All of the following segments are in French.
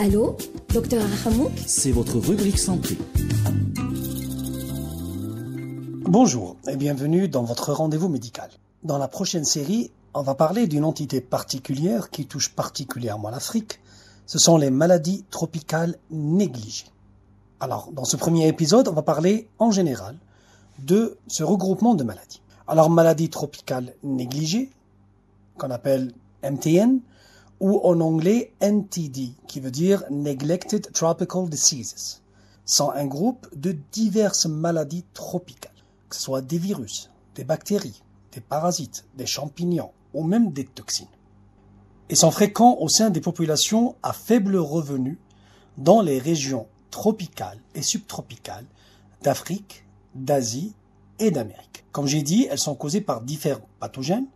Allô, docteur Rahamouk? C'est votre rubrique santé. Bonjour et bienvenue dans votre rendez-vous médical. Dans la prochaine série, on va parler d'une entité particulière qui touche particulièrement l'Afrique. Ce sont les maladies tropicales négligées. Alors, dans ce premier épisode, on va parler en général de ce regroupement de maladies. Alors, maladies tropicales négligées, qu'on appelle MTN, ou en anglais NTD, qui veut dire Neglected Tropical Diseases, sont un groupe de diverses maladies tropicales, que ce soit des virus, des bactéries, des parasites, des champignons ou même des toxines. Ils sont fréquents au sein des populations à faible revenu dans les régions tropicales et subtropicales d'Afrique, d'Asie et d'Amérique. Comme j'ai dit, elles sont causées par différents pathogènes,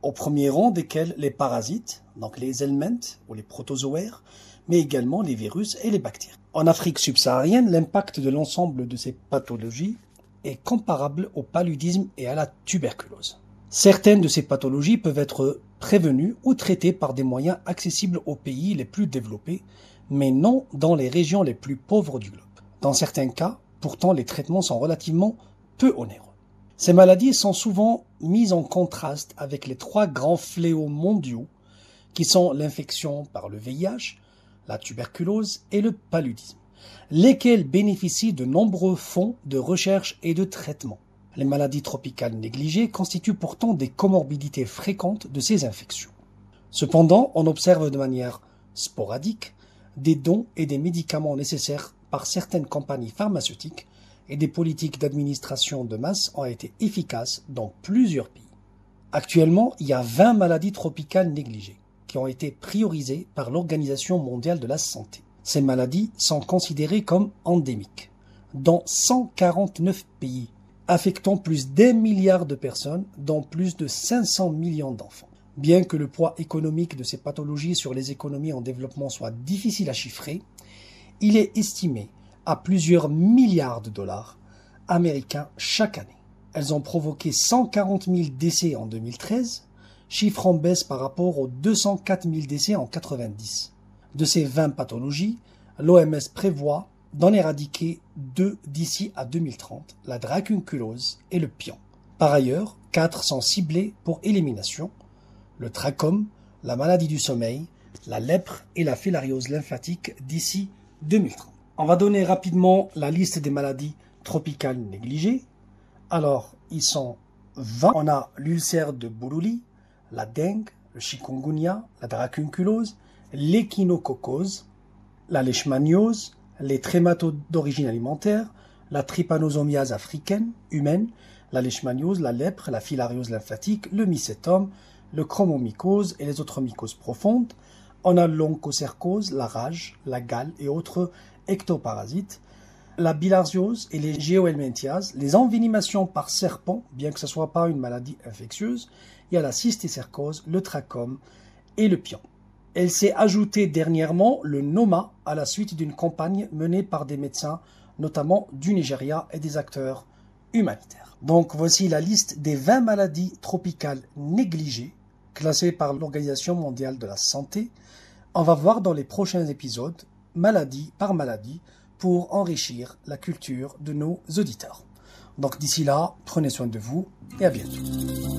au premier rang desquels les parasites, donc les helminths ou les protozoaires, mais également les virus et les bactéries. En Afrique subsaharienne, l'impact de l'ensemble de ces pathologies est comparable au paludisme et à la tuberculose. Certaines de ces pathologies peuvent être prévenues ou traitées par des moyens accessibles aux pays les plus développés, mais non dans les régions les plus pauvres du globe. Dans certains cas, pourtant, les traitements sont relativement peu onéreux. Ces maladies sont souvent mises en contraste avec les trois grands fléaux mondiaux qui sont l'infection par le VIH, la tuberculose et le paludisme, lesquels bénéficient de nombreux fonds de recherche et de traitement. Les maladies tropicales négligées constituent pourtant des comorbidités fréquentes de ces infections. Cependant, on observe de manière sporadique des dons et des médicaments nécessaires par certaines compagnies pharmaceutiques et des politiques d'administration de masse ont été efficaces dans plusieurs pays. Actuellement, il y a 20 maladies tropicales négligées qui ont été priorisées par l'Organisation mondiale de la santé. Ces maladies sont considérées comme endémiques dans 149 pays, affectant plus d'1 milliard de personnes, dont plus de 500 millions d'enfants. Bien que le poids économique de ces pathologies sur les économies en développement soit difficile à chiffrer, il est estimé à plusieurs milliards de dollars américains chaque année. Elles ont provoqué 140 000 décès en 2013, chiffre en baisse par rapport aux 204 000 décès en 1990. De ces 20 pathologies, l'OMS prévoit d'en éradiquer 2 d'ici à 2030, la dracunculose et le pion. Par ailleurs, 4 sont ciblés pour élimination, le trachome, la maladie du sommeil, la lèpre et la filariose lymphatique d'ici 2030. On va donner rapidement la liste des maladies tropicales négligées. Alors, ils sont 20. On a l'ulcère de Buruli, la dengue, le chikungunya, la dracunculose, l'échinococose, la leishmaniose, les trématodes d'origine alimentaire, la trypanosomiase africaine, humaine, la leishmaniose, la lèpre, la filariose lymphatique, le mycétome, le chromomycose et les autres mycoses profondes. On a l'onchocercose, la rage, la gale et autres ectoparasites, la bilharziose et les géohelminthiases, les envenimations par serpent, bien que ce ne soit pas une maladie infectieuse, il y a la cysticercose, le trachome et le pion. Elle s'est ajoutée dernièrement le Noma à la suite d'une campagne menée par des médecins, notamment du Nigeria et des acteurs humanitaires. Donc voici la liste des 20 maladies tropicales négligées, classées par l'Organisation mondiale de la santé. On va voir dans les prochains épisodes, maladie par maladie, pour enrichir la culture de nos auditeurs. Donc d'ici là, prenez soin de vous et à bientôt.